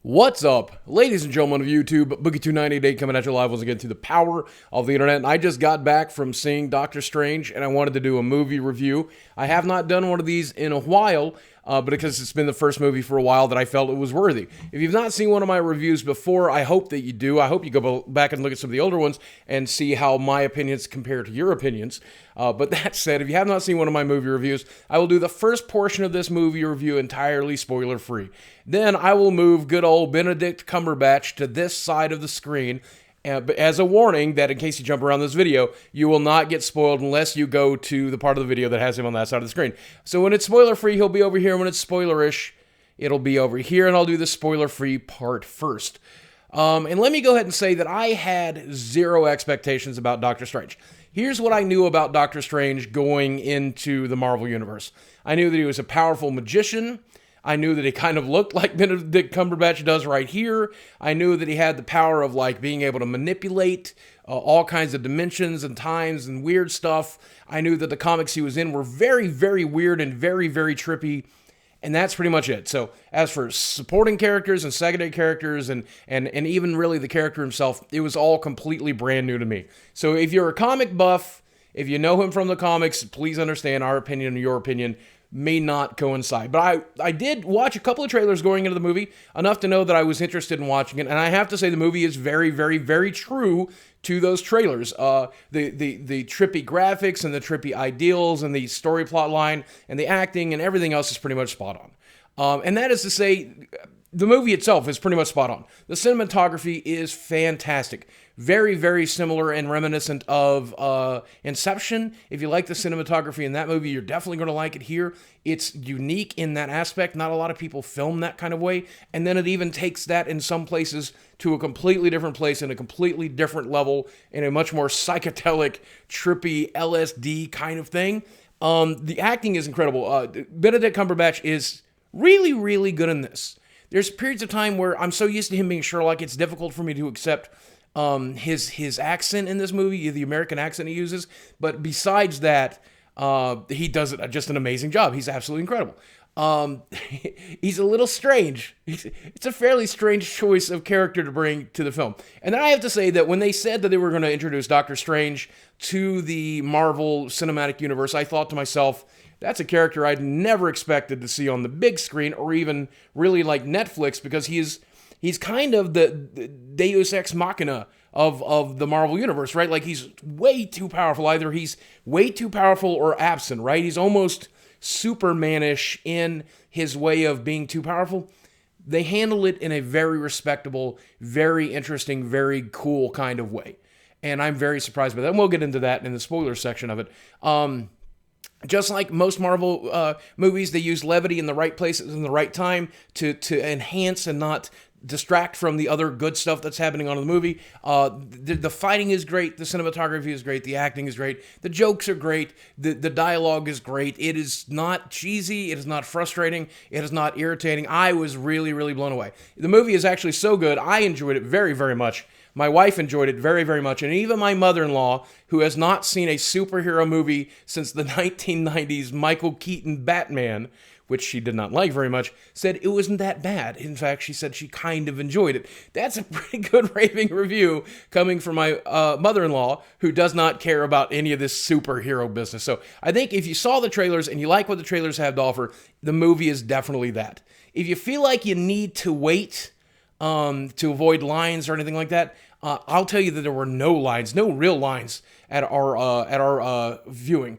What's up, ladies and gentlemen of YouTube? Boogie298 coming at you live once again through the power of the internet. And I just got back from seeing Doctor Strange, and I wanted to do a movie review. I have not done one of these in a while, but because it's been the first movie for a while that I felt it was worthy. If you've not seen one of my reviews before, I hope that you do. I hope you go back and look at some of the older ones and see how my opinions compare to your opinions. But that said, if you have not seen one of my movie reviews, I will do the first portion of this movie review entirely spoiler-free. Then I will move good old Benedict Cumberbatch to this side of the screen, as a warning that in case you jump around this video, you will not get spoiled unless you go to the part of the video that has him on that side of the screen. So when it's spoiler-free, he'll be over here. When it's spoilerish, it'll be over here, and I'll do the spoiler-free part first. And let me go ahead and say that I had zero expectations about Doctor Strange. Here's what I knew about Doctor Strange going into the Marvel Universe. I knew that he was a powerful magician. I knew that he kind of looked like Benedict Cumberbatch does right here. I knew that he had the power of like being able to manipulate all kinds of dimensions and times and weird stuff. I knew that the comics he was in were very, very weird and very, very trippy. And that's pretty much it. So as for supporting characters and secondary characters and even really the character himself, it was all completely brand new to me. So if you're a comic buff, if you know him from the comics, please understand our opinion and your opinion may not coincide. But I did watch a couple of trailers going into the movie, enough to know that I was interested in watching it. And I have to say the movie is very, very, very true to those trailers. The trippy graphics and the trippy ideals and the story plot line and the acting and everything else is pretty much spot on. And that is to say, the movie itself is pretty much spot on. The cinematography is fantastic. Very, very similar and reminiscent of Inception. If you like the cinematography in that movie, you're definitely going to like it here. It's unique in that aspect. Not a lot of people film that kind of way. And then it even takes that in some places to a completely different place in a completely different level in a much more psychedelic, trippy, LSD kind of thing. The acting is incredible. Benedict Cumberbatch is really, really good in this. There's periods of time where I'm so used to him being Sherlock, it's difficult for me to accept his accent in this movie, the American accent he uses. But besides that, he does just an amazing job. He's absolutely incredible. He's a little strange. It's a fairly strange choice of character to bring to the film. And then I have to say that when they said that they were going to introduce Doctor Strange to the Marvel Cinematic Universe, I thought to myself, that's a character I'd never expected to see on the big screen or even really like Netflix, because he's kind of the Deus Ex Machina of the Marvel Universe, right? Like he's way too powerful. Either he's way too powerful or absent, right? He's almost Superman-ish in his way of being too powerful. They handle it in a very respectable, very interesting, very cool kind of way. And I'm very surprised by that. And we'll get into that in the spoiler section of it. Just like most Marvel movies, they use levity in the right places in the right time to enhance and not distract from the other good stuff that's happening on in the movie. The fighting is great. The cinematography is great. The acting is great. The jokes are great. The dialogue is great. It is not cheesy. It is not frustrating. It is not irritating. I was really, really blown away. The movie is actually so good. I enjoyed it very, very much. My wife enjoyed it very, very much. And even my mother-in-law, who has not seen a superhero movie since the 1990s Michael Keaton Batman, which she did not like very much, said it wasn't that bad. In fact, she said she kind of enjoyed it. That's a pretty good raving review coming from my mother-in-law, who does not care about any of this superhero business. So I think if you saw the trailers and you like what the trailers have to offer, the movie is definitely that. If you feel like you need to wait to avoid lines or anything like that, I'll tell you that there were no lines, no real lines at our viewing.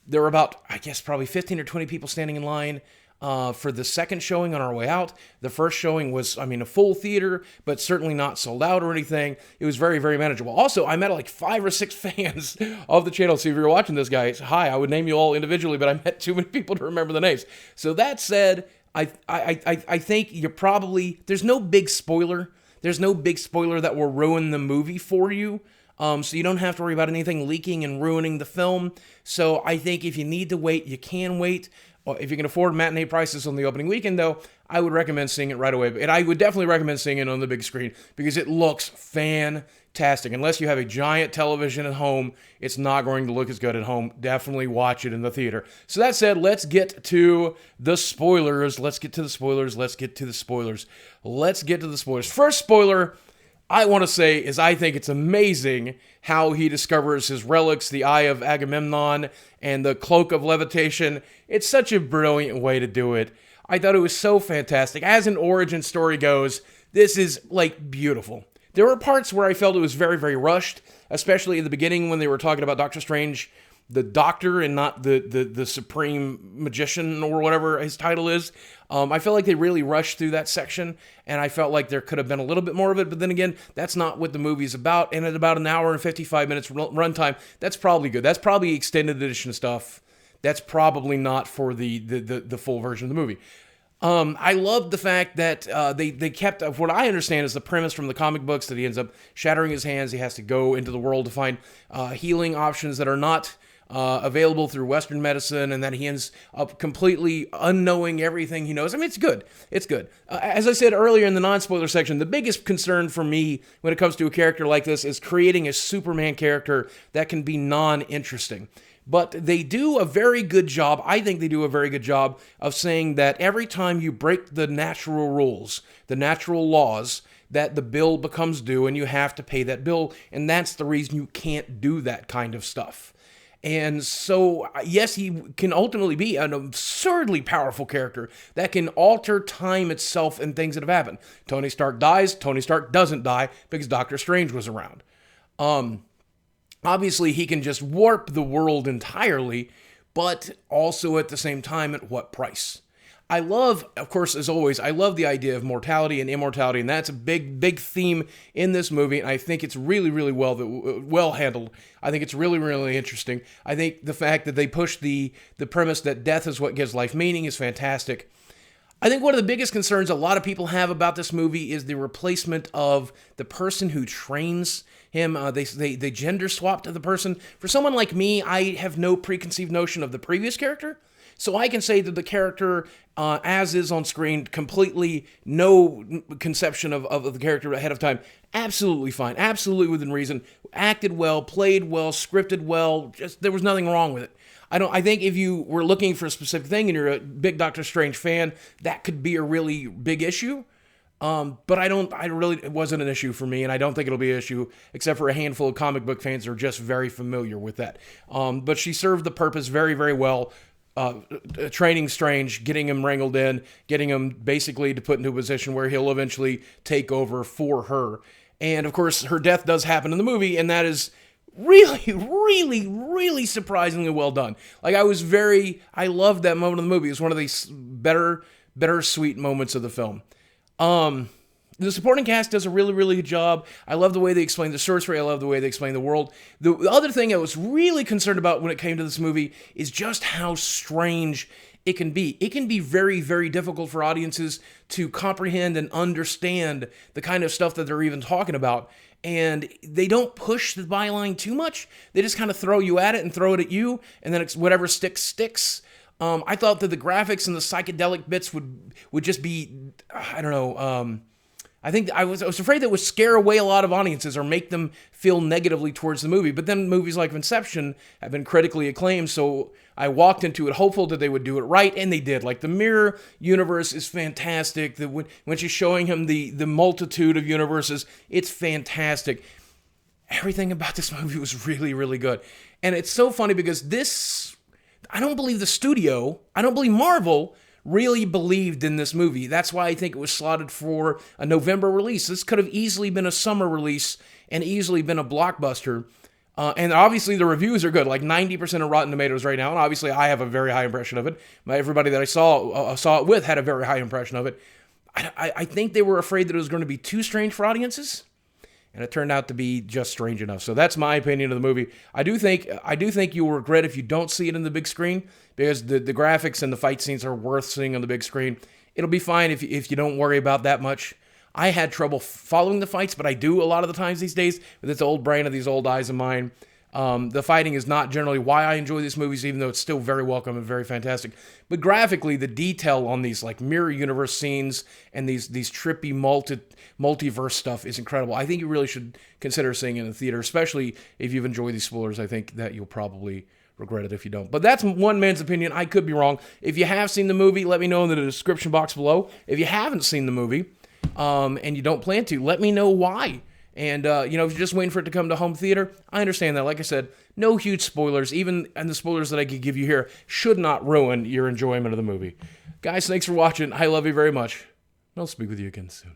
There were about, I guess, probably 15 or 20 people standing in line for the second showing on our way out. The first showing was, a full theater, but certainly not sold out or anything. It was very, very manageable. Also, I met like 5 or 6 fans of the channel. So if you're watching this, guys, hi, I would name you all individually, but I met too many people to remember the names. So that said, I think you're probably, there's no big spoiler. There's no big spoiler that will ruin the movie for you. So you don't have to worry about anything leaking and ruining the film. So I think if you need to wait, you can wait. If you can afford matinee prices on the opening weekend, though, I would recommend seeing it right away. And I would definitely recommend seeing it on the big screen because it looks fantastic. Unless you have a giant television at home, it's not going to look as good at home. Definitely watch it in the theater. So that said, let's get to the spoilers. Let's get to the spoilers. First spoiler I want to say is I think it's amazing how he discovers his relics, the Eye of Agamemnon and the Cloak of Levitation. It's such a brilliant way to do it. I thought it was so fantastic. As an origin story goes, this is, like, beautiful. There were parts where I felt it was very, very rushed, especially in the beginning when they were talking about Doctor Strange, the Doctor, and not the Supreme Magician or whatever his title is. I felt like they really rushed through that section, and I felt like there could have been a little bit more of it, but then again, that's not what the movie's about, and at about an hour and 55 minutes runtime, that's probably good. That's probably extended edition stuff. That's probably not for the full version of the movie. I love the fact that they kept, what I understand is the premise from the comic books, that he ends up shattering his hands. He has to go into the world to find healing options that are not available through Western medicine, and that he ends up completely unknowing everything he knows. I mean, it's good. It's good. As I said earlier in the non-spoiler section, the biggest concern for me when it comes to a character like this is creating a Superman character that can be non-interesting. But they do a very good job, I think they do a very good job of saying that every time you break the natural rules, the natural laws, that the bill becomes due and you have to pay that bill, and that's the reason you can't do that kind of stuff. And so, yes, he can ultimately be an absurdly powerful character that can alter time itself and things that have happened. Tony Stark dies, Tony Stark doesn't die because Doctor Strange was around. Obviously, he can just warp the world entirely, but also at the same time, at what price? I love, of course, as always, I love the idea of mortality and immortality, and that's a big, big theme in this movie, and I think it's really, really well handled. I think it's really, really interesting. I think the fact that they push the premise that death is what gives life meaning is fantastic. I think one of the biggest concerns a lot of people have about this movie is the replacement of the person who trains him. They gender swapped the person. For someone like me, I have no preconceived notion of the previous character. So I can say that the character, as is on screen, completely no conception of the character ahead of time. Absolutely fine. Absolutely within reason. Acted well, played well, scripted well. Just there was nothing wrong with it. I think if you were looking for a specific thing and you're a big Doctor Strange fan, that could be a really big issue. But it wasn't an issue for me, and I don't think it'll be an issue, except for a handful of comic book fans who are just very familiar with that. But she served the purpose very, very well. Training Strange, getting him wrangled in, getting him basically to put into a position where he'll eventually take over for her. And of course, her death does happen in the movie, and that is really, really, really surprisingly well done. Like, I loved that moment of the movie. It was one of the better sweet moments of the film. The supporting cast does a really, really good job. I love the way they explain the sorcery. I love the way they explain the world. The other thing I was really concerned about when it came to this movie is just how strange it can be. It can be very, very difficult for audiences to comprehend and understand the kind of stuff that they're even talking about. And they don't push the byline too much. They just kind of throw you at it and throw it at you, and then it's whatever sticks. I thought that the graphics and the psychedelic bits would just be, I don't know, I think I was afraid that would scare away a lot of audiences or make them feel negatively towards the movie. But then movies like Inception have been critically acclaimed, so I walked into it hopeful that they would do it right, and they did. Like, the mirror universe is fantastic. When she's showing him the multitude of universes, it's fantastic. Everything about this movie was really, really good. And it's so funny because I don't believe Marvel really believed in this movie. That's why I think it was slotted for a November release. This could have easily been a summer release and easily been a blockbuster. And obviously the reviews are good, like 90% of Rotten Tomatoes right now. And obviously I have a very high impression of it. Everybody that I saw it with had a very high impression of it. I think they were afraid that it was going to be too strange for audiences, and it turned out to be just strange enough. So that's my opinion of the movie. I do think you will regret if you don't see it in the big screen, because the graphics and the fight scenes are worth seeing on the big screen. It'll be fine if you don't worry about that much. I had trouble following the fights, but I do a lot of the times these days with this old brain of these old eyes of mine. The fighting is not generally why I enjoy these movies, even though it's still very welcome and very fantastic. But graphically, the detail on these like mirror universe scenes and these trippy multiverse stuff is incredible. I think you really should consider seeing it in the theater, especially if you've enjoyed these spoilers. I think that you'll probably regret it if you don't. But that's one man's opinion. I could be wrong. If you have seen the movie, let me know in the description box below. If you haven't seen the movie and you don't plan to, let me know why. And, if you're just waiting for it to come to home theater, I understand that. Like I said, no huge spoilers. Even and the spoilers that I could give you here should not ruin your enjoyment of the movie. Guys, thanks for watching. I love you very much. I'll speak with you again soon.